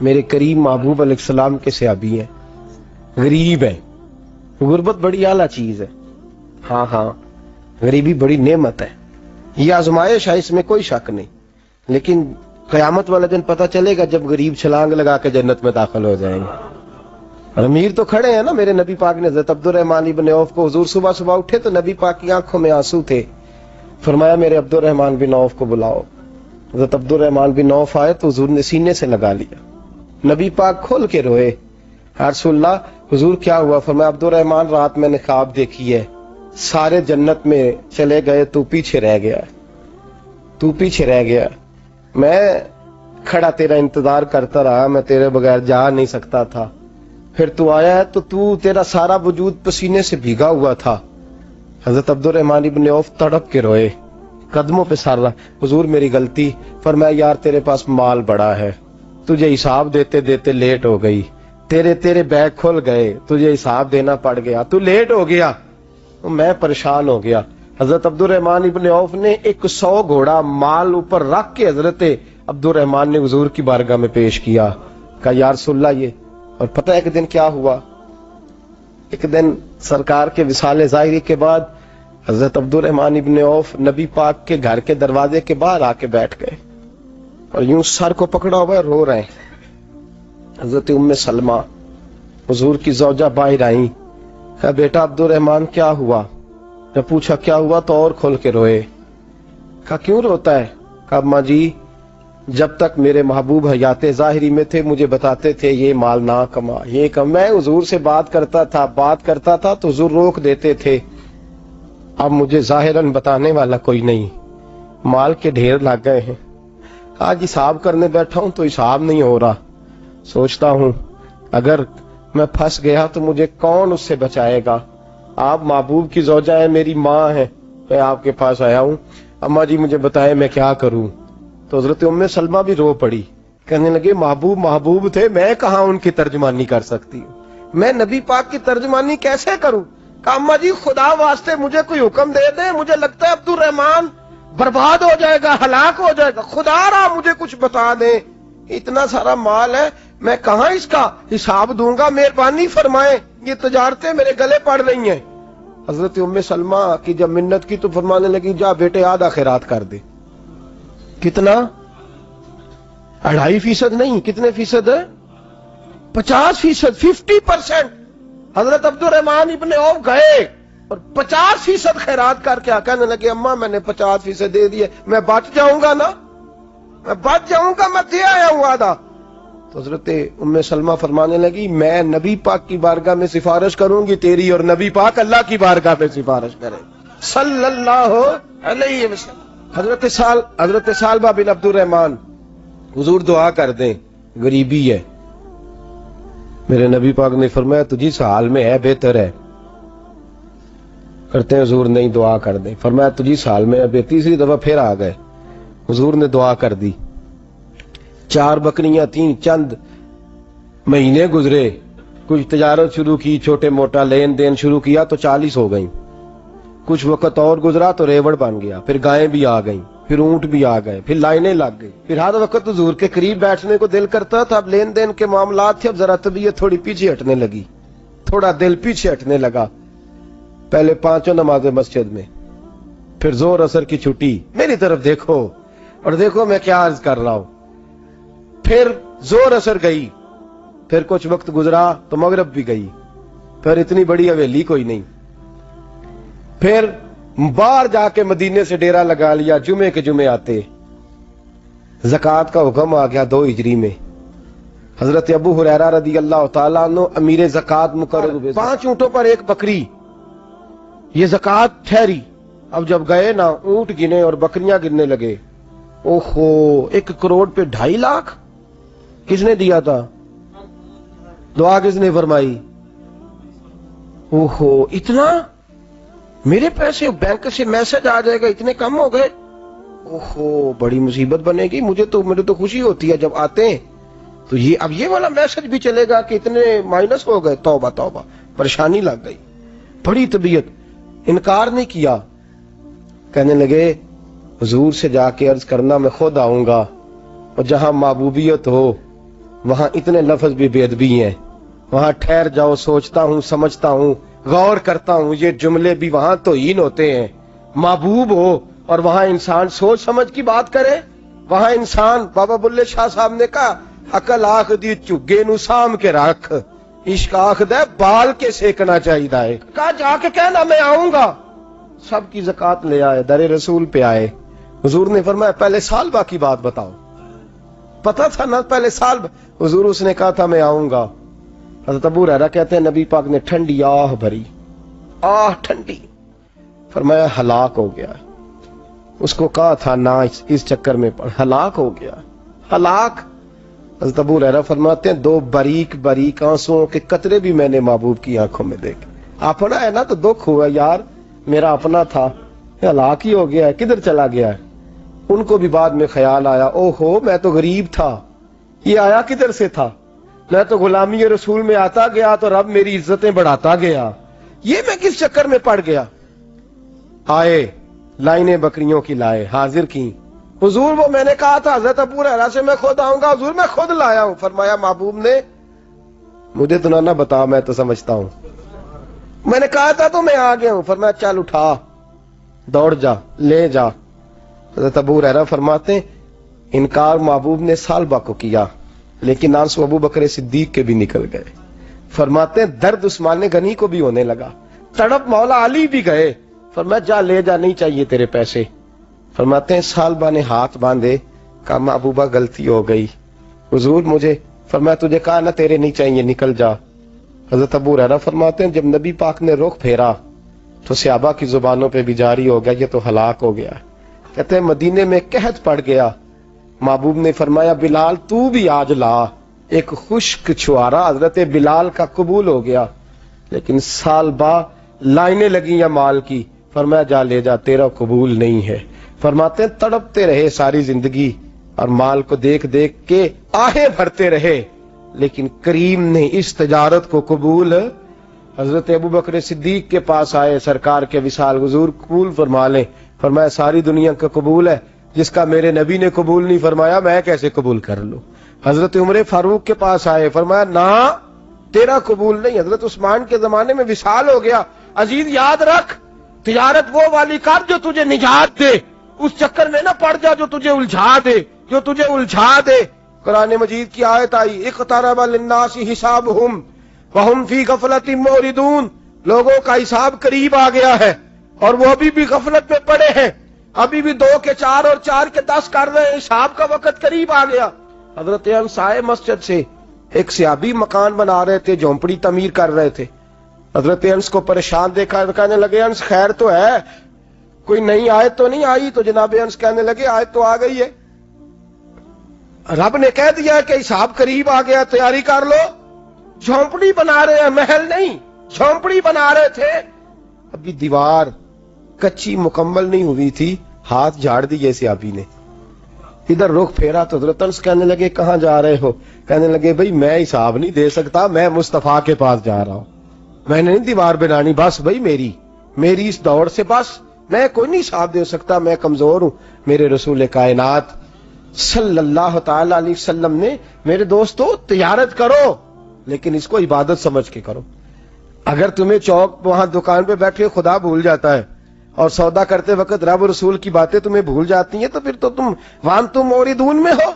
میرے کریم محبوب علیہ السلام کے صحابی ہیں، غریب ہیں. غربت بڑی اعلیٰ چیز ہے. ہاں ہاں، غریبی بڑی نعمت ہے، یہ آزمائش ہے، اس میں کوئی شک نہیں. لیکن قیامت والے دن پتہ چلے گا جب غریب چھلانگ لگا کے جنت میں داخل ہو جائیں گے. اور امیر تو کھڑے ہیں نا. میرے نبی پاک نے حضرت عبد الرحمن ابن عوف کو، حضور صبح صبح اٹھے تو نبی پاک کی آنکھوں میں آنسو تھے. فرمایا میرے عبد الرحمن بن عوف کو بلاؤ. حضرت عبد الرحمن بن عوف آئے تو حضور نے سینے سے لگا لیا. نبی پاک کھول کے روئے. یا رسول اللہ، حضور کیا ہوا؟ فرمایا عبد الرحمن رات میں نے خواب دیکھی ہے، سارے جنت میں چلے گئے، تو پیچھے رہ گیا، تو پیچھے رہ گیا. میں کھڑا تیرا انتظار کرتا رہا، میں تیرے بغیر جا نہیں سکتا تھا. پھر تو آیا ہے تو تیرا سارا وجود پسینے سے بھیگا ہوا تھا. حضرت عبد الرحمن ابن عوف تڑپ کے روئے، قدموں پہ سر رہا. حضور میری غلطی. فرمایا یار تیرے پاس مال بڑا ہے، تجھے حساب دیتے دیتے لیٹ ہو گئی، تیرے بیگ کھل گئے، تجھے حساب دینا پڑ گیا، تو لیٹ ہو گیا، میں پریشان ہو گیا. حضرت عبد الرحمن ابن عوف نے 100 گھوڑا مال اوپر رکھ کے حضرت عبد الرحمن نے حضور کی بارگاہ میں پیش کیا. کہا یا رسول اللہ یہ. اور پتہ ہے ایک دن کیا ہوا؟ ایک دن سرکار کے وصال ظاہری کے بعد حضرت عبد الرحمن ابن عوف نبی پاک کے گھر کے دروازے کے باہر آ کے بیٹھ گئے اور یوں سر کو پکڑا ہوا ہے، رو رہے ہیں. حضرت ام سلمہ حضور کی زوجہ باہر آئیں. کہا بیٹا عبد الرحمن کیا ہوا؟ جب پوچھا کیا ہوا تو اور کھول کے روئے. کہا کیوں روتا ہے؟ کہا اماں جی جب تک میرے محبوب حیات ظاہری میں تھے مجھے بتاتے تھے یہ مال نہ کما، یہ کم. میں حضور سے بات کرتا تھا تو حضور روک دیتے تھے. اب مجھے ظاہراً بتانے والا کوئی نہیں، مال کے ڈھیر لگ گئے ہیں. آج حساب کرنے بیٹھا ہوں تو حساب نہیں ہو رہا. سوچتا ہوں اگر میں پھنس گیا تو مجھے کون اس سے بچائے گا؟ آپ محبوب کی زوجہ ہیں، میری ماں ہے، میں آپ کے پاس آیا ہوں، اماں جی مجھے بتائے میں کیا کروں. تو حضرت ام سلمہ بھی رو پڑی، کہنے لگے محبوب تھے، میں کہاں ان کی ترجمانی کر سکتی ہوں، میں نبی پاک کی ترجمانی کیسے کروں؟ کہا اماں جی خدا واسطے مجھے کوئی حکم دے دیں، مجھے لگتا ہے عبد الرحمن برباد ہو جائے گا، ہلاک ہو جائے گا، خدا رہا مجھے کچھ بتا دیں، اتنا سارا مال ہے میں کہاں اس کا حساب دوں گا، مہربانی فرمائیں، یہ تجارتیں میرے گلے پڑ رہی ہیں. حضرت ام سلمہ کی جب منت کی تو فرمانے لگی جا بیٹے آدھا خیرات کر دے. کتنا؟ 2.5% نہیں، کتنے فیصد ہے؟ 50%، 50%. حضرت عبد الرحمن ابن عوف گئے اور 50% خیرات کر کے کہنے لگے اماں میں نے 50% دے دیے، میں بچ جاؤں گا نا، میں بچ جاؤں گا، میں دے آیا ہوں آدھا. تو حضرت ام سلمہ فرمانے لگی میں نبی پاک کی بارگاہ میں سفارش کروں گی تیری، اور نبی پاک اللہ کی بارگاہ میں سفارش کرے صلی اللہ علیہ وسلم. حضرت سالبہ بن عبد الرحمن، حضور دعا کر دیں، غریبی ہے. میرے نبی پاک نے فرمایا تجھی اس حال میں ہے بہتر ہے. کرتے ہیں حضور نہیں دعا کر دیں. فرمایا تجھی اس حال میں ہے. تیسری دفعہ پھر آ گئے، حضور نے دعا کر دی. 4 بکریاں تھیں، چند مہینے گزرے، کچھ تجارت شروع کی، چھوٹے موٹا لین دین شروع کیا تو 40 ہو گئیں. کچھ وقت اور گزرا تو ریوڑ بن گیا، پھر گائیں بھی آ گئیں، پھر اونٹ بھی آ گئے، پھر لائنیں لگ گئی. پھر ہر وقت حضور کے قریب بیٹھنے کو دل کرتا تھا. اب لین دین کے معاملات تھے، اب ذرا طبیعت تھوڑی پیچھے ہٹنے لگی، تھوڑا دل پیچھے ہٹنے لگا. پہلے 5 نمازیں مسجد میں، پھر زور اثر کی چھٹی، میری طرف دیکھو اور دیکھو میں کیا عرض کر رہا ہوں. پھر زور اثر گئی، پھر کچھ وقت گزرا تو مغرب بھی گئی، پھر اتنی بڑی حویلی کوئی نہیں. پھر باہر جا کے مدینے سے ڈیرا لگا لیا، جمعے کے جمعے آتے. زکوٰۃ کا حکم آ گیا 2 ہجری میں. حضرت ابو ہریرہ رضی اللہ تعالیٰ عنہ امیر زکوٰۃ مقرر ہوئے. 5 اونٹوں پر 1 بکری، یہ زکوٰۃ ٹھہری. اب جب گئے نا اونٹ گنے اور بکریاں گننے لگے، اوہو 1 کروڑ پہ 2.5 لاکھ کس نے دیا تھا؟ دعا کس نے فرمائی؟ اوہو اتنا، میرے پیسے بینک سے میسج آ جائے گا اتنے کم ہو گئے، اوہو بڑی مصیبت بنے گی. مجھے تو خوشی ہوتی ہے جب آتے ہیں تو اب یہ والا میسج بھی چلے گا کہ اتنے مائنس ہو گئے. توبہ توبہ، پریشانی لگ گئی. بڑی طبیعت، انکار نہیں کیا. کہنے لگے حضور سے جا کے عرض کرنا میں خود آؤں گا، اور جہاں محبوبیت ہو وہاں اتنے لفظ بھی بے ادبی ہیں. وہاں ٹھہر جاؤ، سوچتا ہوں، سمجھتا ہوں، غور کرتا ہوں، یہ جملے بھی وہاں توہین ہوتے ہیں. محبوب ہو اور وہاں انسان سوچ سمجھ کی بات کرے. وہاں انسان، بابا بلے شاہ صاحب نے کہا عقل آخ دی چگے نو سام کے رکھ، عشق آخ دے بال کے سیکنا چاہیے. کہا جا کے کہنا میں آؤں گا. سب کی زکات لے آئے، در رسول پہ آئے. حضور نے فرمایا پہلے سالبہ کی بات بتاؤ. پتا تھا نا پہلے سال. حضور اس نے کہا تھا میں آؤں گا. حضرت ابو ہریرہ کہتے ہیں نبی پاک نے ٹھنڈی آہ بھری، آہ ٹھنڈی. فرمایا ہلاک ہو گیا. اس کو کہا تھا نہ اس چکر میں پڑ، ہلاک ہو گیا، ہلاک. حضرت ابو ہریرہ فرماتے ہیں دو باریک باریک آنسوؤں کے قطرے بھی میں نے محبوب کی آنکھوں میں دیکھے. اپنا ہے نا تو دکھ ہوا یار، میرا اپنا تھا، ہلاک ہی ہو گیا ہے، کدھر چلا گیا ہے. ان کو بھی بعد میں خیال آیا او ہو میں تو غریب تھا، یہ آیا کدھر سے تھا. میں تو غلامی رسول میں آتا گیا تو رب میری عزتیں بڑھاتا گیا، یہ میں کس چکر میں پڑ گیا. آئے لائنیں بکریوں کی لائے، حاضر کی. حضور وہ میں نے کہا تھا حضرت ابو ہریرہ سے میں خود آؤں گا. حضور میں خود لایا ہوں. فرمایا محبوب نے مجھے تو نہ بتا، میں تو سمجھتا ہوں، میں نے کہا تھا تو میں آ گیا ہوں. فرمایا چل اٹھا، دوڑ جا، لے جا. حضرت ابو ہریرہ فرماتے ہیں انکار محبوب نے سالبہ کو کیا، لیکن آنسو ابو بکر صدیق کے بھی نکل گئے. فرماتے ہیں درد عثمان غنی کو بھی ہونے لگا، تڑپ مولا علی بھی گئے. فرمایا جا لے جا، نہیں چاہیے تیرے پیسے. فرماتے ہیں سالبہ نے ہاتھ باندھے، کہا محبوبہ غلطی ہو گئی. حضور مجھے. فرمایا تجھے کہا نا تیرے نہیں چاہیے، نکل جا. حضرت ابو ہریرہ فرماتے ہیں جب نبی پاک نے رخ پھیرا تو صحابہ کی زبانوں پہ بھی جاری ہو گیا یہ تو ہلاک ہو گیا. کہتے ہیں مدینے میں قحط پڑ گیا. محبوب نے فرمایا بلال تو بھی آج لا. ایک خشک چھوارا حضرت بلال کا قبول ہو گیا. لیکن سالبہ لائنیں لگی یا مال کی. فرمایا جا لے جا، تیرا قبول نہیں ہے. فرماتے ہیں تڑپتے رہے ساری زندگی اور مال کو دیکھ دیکھ کے آہیں بھرتے رہے، لیکن کریم نے اس تجارت کو قبول. حضرت ابو بکر صدیق کے پاس آئے سرکار کے وصال، حضور قبول فرما لیں. فرمایا ساری دنیا کا قبول ہے، جس کا میرے نبی نے قبول نہیں فرمایا میں کیسے قبول کر لوں. حضرت عمر فاروق کے پاس آئے، فرمایا نہ تیرا قبول نہیں. حضرت عثمان کے زمانے میں وصال ہو گیا. عزیز یاد رکھ تجارت وہ والی کر جو تجھے نجات دے، اس چکر میں نہ پڑ جا جو تجھے الجھا دے، جو تجھے الجھا دے. قرآن مجید کی آیت آئی اقترب للناس حسابهم وهم فی غفلۃ معرضون. لوگوں کا حساب قریب آ گیا ہے اور وہ ابھی بھی غفلت میں پڑے ہیں، ابھی بھی 2 کے 4 اور 4 کے 10 کر رہے ہیں. حساب کا وقت قریب آ گیا. حضرت انس آئے مسجد سے، ایک صحابی مکان بنا رہے تھے، جھونپڑی تعمیر کر رہے تھے. حضرت انس کو پریشان دیکھا، کہنے لگے انس خیر تو ہے، کوئی نئی آیت تو نہیں آئی؟ تو جناب انس کہنے لگے آیت تو آ گئی ہے، رب نے کہہ دیا کہ حساب قریب آ گیا، تیاری کر لو. جھونپڑی بنا رہے ہیں، محل نہیں، جھونپڑی بنا رہے تھے. ابھی دیوار کچی مکمل نہیں ہوئی تھی، ہاتھ جھاڑ دیے صحابی نے. ادھر رخ پھیرا تو حضرت انس کہنے لگے کہاں جا رہے ہو؟ کہنے لگے بھائی میں حساب نہیں دے سکتا، میں مصطفیٰ کے پاس جا رہا ہوں، میں نے نہیں دیوار بنانی، بس بھائی میری اس دوڑ سے بس میں کوئی نہیں حساب دے سکتا، میں کمزور ہوں. میرے رسول کائنات صلی اللہ تعالی علیہ وسلم نے میرے دوستو تجارت کرو لیکن اس کو عبادت سمجھ کے کرو. اگر تمہیں چوک وہاں دکان پہ بیٹھے خدا بھول جاتا ہے اور سودا کرتے وقت رب رسول کی باتیں تمہیں بھول جاتی ہیں تو پھر تو تم وان تم موردون میں ہو.